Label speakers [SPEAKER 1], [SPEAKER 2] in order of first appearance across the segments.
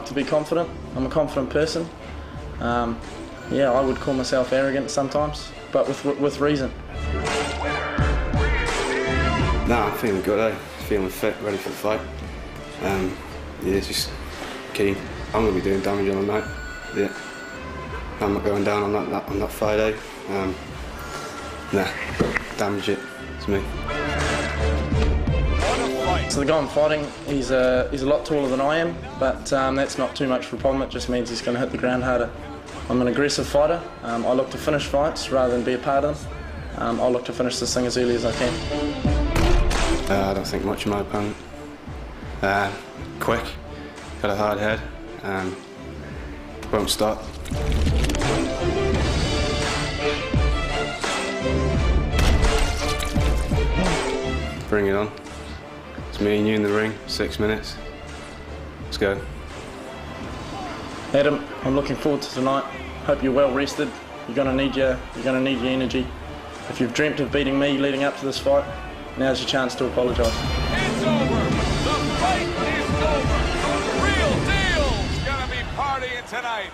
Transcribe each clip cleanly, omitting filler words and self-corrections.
[SPEAKER 1] like to be confident. I'm a confident person. Yeah, I would call myself arrogant sometimes, but with reason.
[SPEAKER 2] No, I'm feeling good, feeling fit, ready for the fight. Yeah, just keen. I'm going to be doing damage on the night. Yeah, I'm not going down on that Friday. Nah, damage it. It's me.
[SPEAKER 1] So the guy I'm fighting, he's a lot taller than I am, but that's not too much of a problem. It just means he's going to hit the ground harder. I'm an aggressive fighter. I look to finish fights rather than be a part of them. I look to finish this thing as early as I can.
[SPEAKER 2] I don't think much of my opponent. Quick, got a hard head, won't stop. Bring it on. It's me and you in the ring, 6 minutes. Let's go.
[SPEAKER 1] Adam, I'm looking forward to tonight. Hope you're well rested. You're gonna need your energy. If you've dreamt of beating me leading up to this fight, now's your chance to apologise.
[SPEAKER 3] It's over. The fight is over. The real deal's gonna be partying tonight.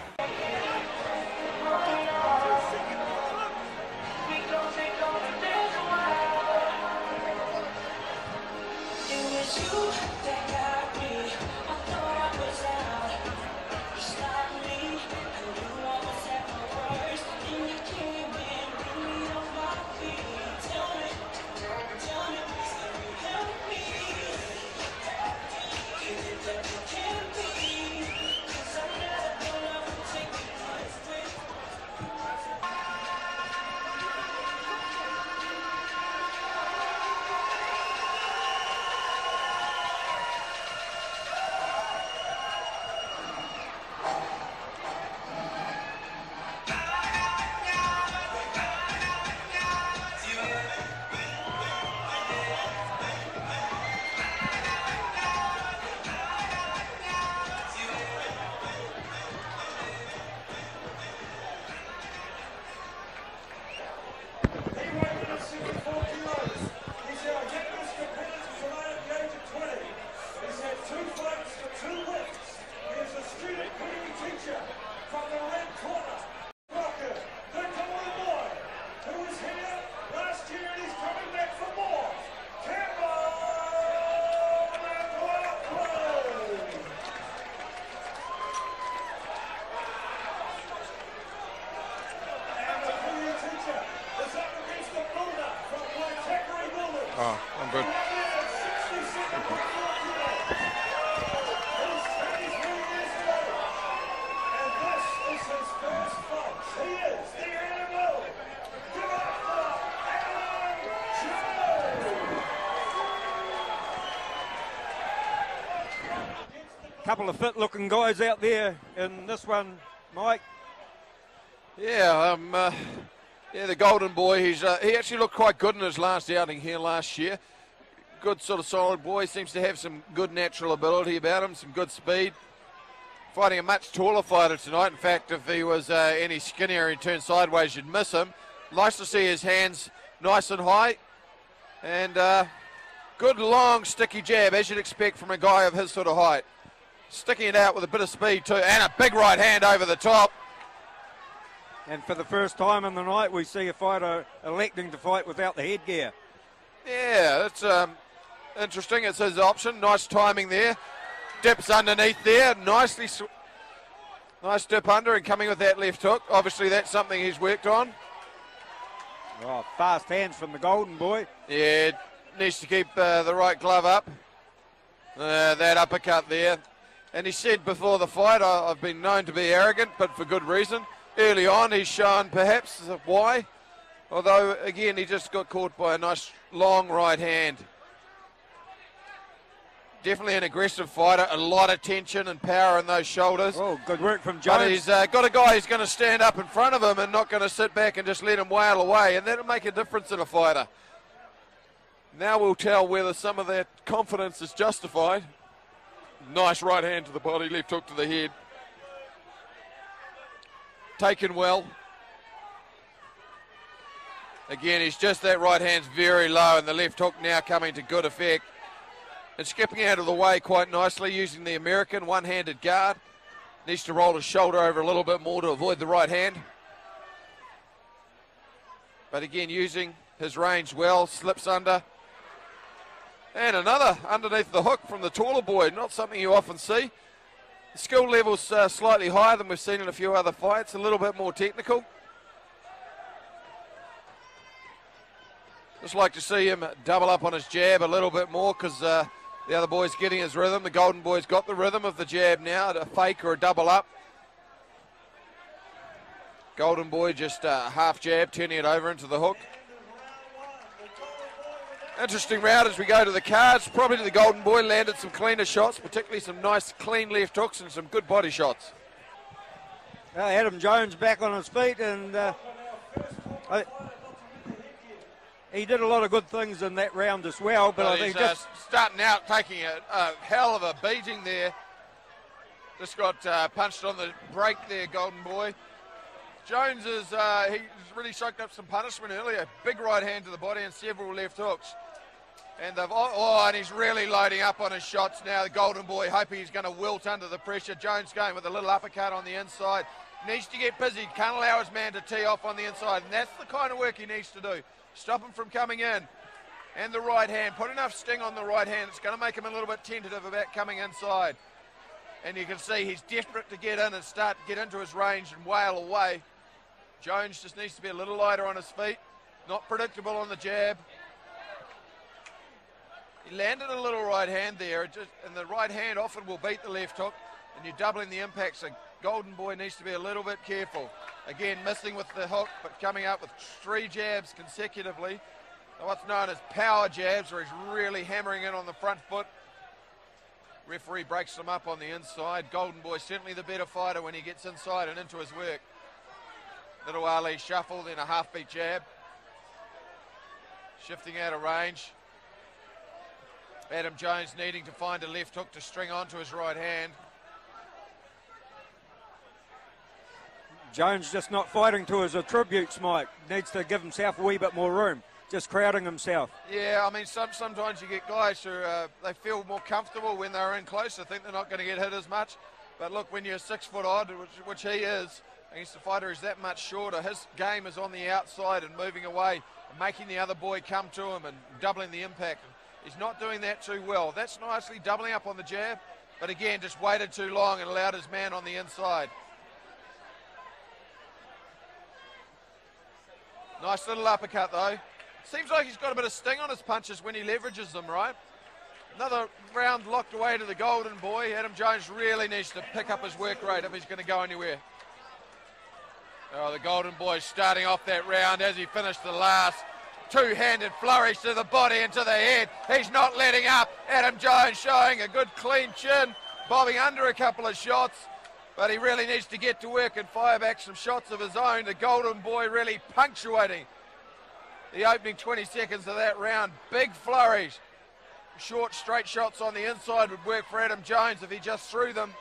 [SPEAKER 4] Oh, I'm good.
[SPEAKER 5] Couple of fit-looking guys out there in this one, Mike.
[SPEAKER 4] Yeah, yeah, the Golden Boy. He actually looked quite good in his last outing here last year. Good sort of solid boy. Seems to have some good natural ability about him, some good speed. Fighting a much taller fighter tonight. In fact, if he was any skinnier and turned sideways, you'd miss him. Nice to see his hands nice and high, and good long sticky jab, as you'd expect from a guy of his sort of height. Sticking it out with a bit of speed too, and a big right hand over the top.
[SPEAKER 5] And for the first time in the night, we see a fighter electing to fight without the headgear.
[SPEAKER 4] Yeah, that's interesting. It's his option. Nice timing there. Dips underneath there. Nice dip under and coming with that left hook. Obviously, that's something he's worked on.
[SPEAKER 5] Oh, fast hands from the Golden Boy.
[SPEAKER 4] Yeah, needs to keep the right glove up. That uppercut there. And he said before the fight, I've been known to be arrogant, but for good reason. Early on, he's shown perhaps why. Although, again, he just got caught by a nice long right hand. Definitely an aggressive fighter. A lot of tension and power in those shoulders.
[SPEAKER 5] Oh, good work from Jones.
[SPEAKER 4] But he's got a guy who's going to stand up in front of him and not going to sit back and just let him wail away. And that'll make a difference in a fighter. Now we'll tell whether some of that confidence is justified. Nice right hand to the body, left hook to the head. Taken well. Again, he's just that right hand's very low, and the left hook now coming to good effect. And skipping out of the way quite nicely, using the American one-handed guard. Needs to roll his shoulder over a little bit more to avoid the right hand. But again, using his range well, slips under. And another underneath the hook from the taller boy, not something you often see. The skill level's slightly higher than we've seen in a few other fights, a little bit more technical. Just like to see him double up on his jab a little bit more because the other boy's getting his rhythm. The golden boy's got the rhythm of the jab now, a fake or a double up. Golden boy just half jab, turning it over into the hook. Interesting round as we go to the cards. Probably the golden boy landed some cleaner shots, particularly some nice clean left hooks and some good body shots.
[SPEAKER 5] Adam Jones back on his feet, and he did a lot of good things in that round as well. But I think
[SPEAKER 4] he's starting out taking a hell of a beating there. Just got punched on the break there, golden boy. Jones is he's really soaked up some punishment earlier. Big right hand to the body and several left hooks. And and he's really loading up on his shots now. The golden boy hoping he's going to wilt under the pressure. Jones going with a little uppercut on the inside. Needs to get busy. Can't allow his man to tee off on the inside. And that's the kind of work he needs to do. Stop him from coming in. And the right hand. Put enough sting on the right hand. It's going to make him a little bit tentative about coming inside. And you can see he's desperate to get in and start to get into his range and wail away. Jones just needs to be a little lighter on his feet. Not predictable on the jab. He landed a little right hand there, and the right hand often will beat the left hook, and you're doubling the impact, so golden boy needs to be a little bit careful. Again, missing with the hook, but coming up with 3 jabs consecutively. What's known as power jabs, where he's really hammering in on the front foot. Referee breaks them up on the inside. Golden boy certainly the better fighter when he gets inside and into his work. Little Ali shuffle, then a half-beat jab. Shifting out of range. Adam Jones needing to find a left hook to string onto his right hand.
[SPEAKER 5] Jones just not fighting to his attributes, Mike. Needs to give himself a wee bit more room. Just crowding himself.
[SPEAKER 4] Yeah, I mean, sometimes you get guys who they feel more comfortable when they're in close. They think they're not going to get hit as much. But look, when you're 6 foot odd, which he is, against a fighter who's that much shorter, his game is on the outside and moving away and making the other boy come to him and doubling the impact. He's not doing that too well. That's nicely doubling up on the jab, but again, just waited too long and allowed his man on the inside. Nice little uppercut though. Seems like he's got a bit of sting on his punches when he leverages them, right? Another round locked away to the golden boy. Adam Jones really needs to pick up his work rate if he's going to go anywhere. Oh, the golden boy starting off that round as he finished the last. Two-handed flourish to the body and to the head. He's not letting up. Adam Jones showing a good clean chin, bobbing under a couple of shots, but he really needs to get to work and fire back some shots of his own. The golden boy really punctuating the opening 20 seconds of that round. Big flourish. Short, straight shots on the inside would work for Adam Jones if he just threw them.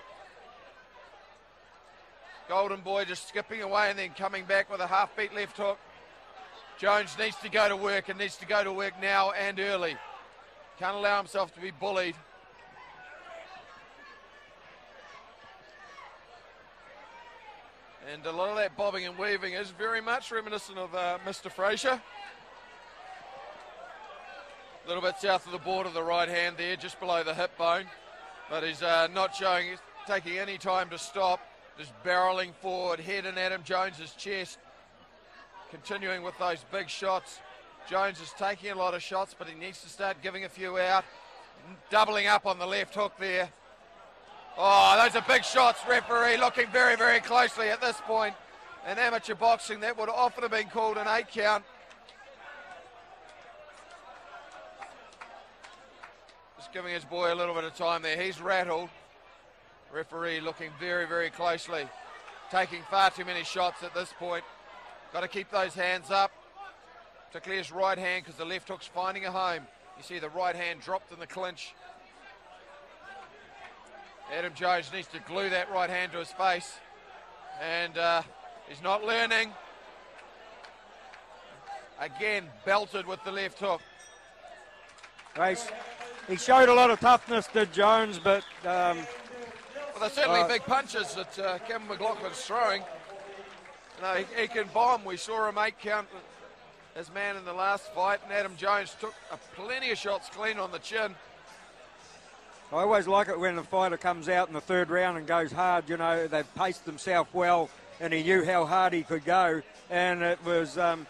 [SPEAKER 4] Golden boy just skipping away and then coming back with a half-beat left hook. Jones needs to go to work and needs to go to work now and early. Can't allow himself to be bullied. And a lot of that bobbing and weaving is very much reminiscent of Mr. Frazier. A little bit south of the border, the right hand there, just below the hip bone. But he's not showing, he's taking any time to stop. Just barreling forward, head in Adam Jones's chest. Continuing with those big shots. Jones is taking a lot of shots, but he needs to start giving a few out. Doubling up on the left hook there. Oh, those are big shots, referee. Looking very, very closely at this point. In amateur boxing, that would often have been called an 8 count. Just giving his boy a little bit of time there. He's rattled. Referee looking very, very closely. Taking far too many shots at this point. Got to keep those hands up, particularly his right hand, because the left hook's finding a home. You see the right hand dropped in the clinch. Adam Jones needs to glue that right hand to his face, and he's not learning. Again, belted with the left hook.
[SPEAKER 5] He showed a lot of toughness, did Jones, but...
[SPEAKER 4] the Well, they're certainly big punches that Campbell McLaughlin's throwing. You know, he can bomb. We saw him 8 count his man in the last fight, and Adam Jones took plenty of shots clean on the chin.
[SPEAKER 5] I always like it when a fighter comes out in the third round and goes hard. You know, they've paced themselves well, and he knew how hard he could go. And it was at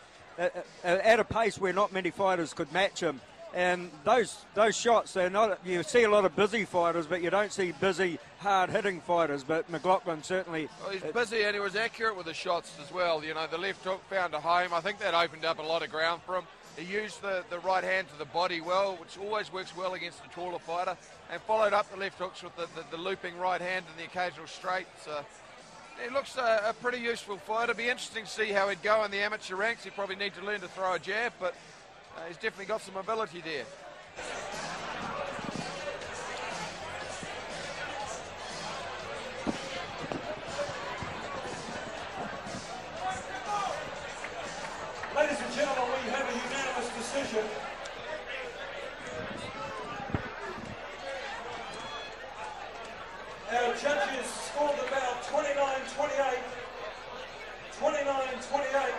[SPEAKER 5] a pace where not many fighters could match him. And those shots, they're not. You see a lot of busy fighters, but you don't see busy, hard-hitting fighters. But McLaughlin certainly.
[SPEAKER 4] Well, he's busy, and he was accurate with the shots as well. You know, the left hook found a home. I think that opened up a lot of ground for him. He used the right hand to the body well, which always works well against a taller fighter, and followed up the left hooks with the looping right hand and the occasional straight. So he looks a pretty useful fighter. It'll be interesting to see how he'd go in the amateur ranks. He'd probably need to learn to throw a jab, but he's definitely got some ability there.
[SPEAKER 6] Ladies and gentlemen, we have a unanimous decision. Our judges scored the bout 29-28, 29-28,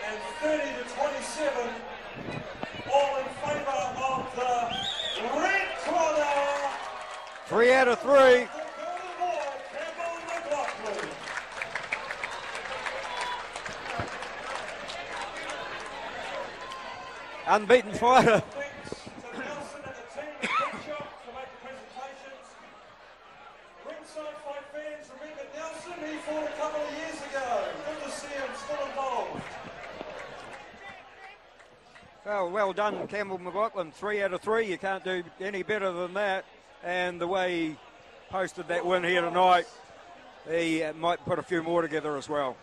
[SPEAKER 6] and 30-27, all in favour of the red corner.
[SPEAKER 5] 3 out of 3.
[SPEAKER 6] The golden boy, Campbell McLaughlin.
[SPEAKER 5] Unbeaten fighter.
[SPEAKER 6] Thanks to Nelson and the team at Workshop to make the presentations. Ringside fight fans, remember Nelson, he fought a couple of years ago. Good to see him still involved.
[SPEAKER 5] Well done, Campbell McLaughlin. 3 out of 3. You can't do any better than that. And the way he posted that win here tonight, he might put a few more together as well.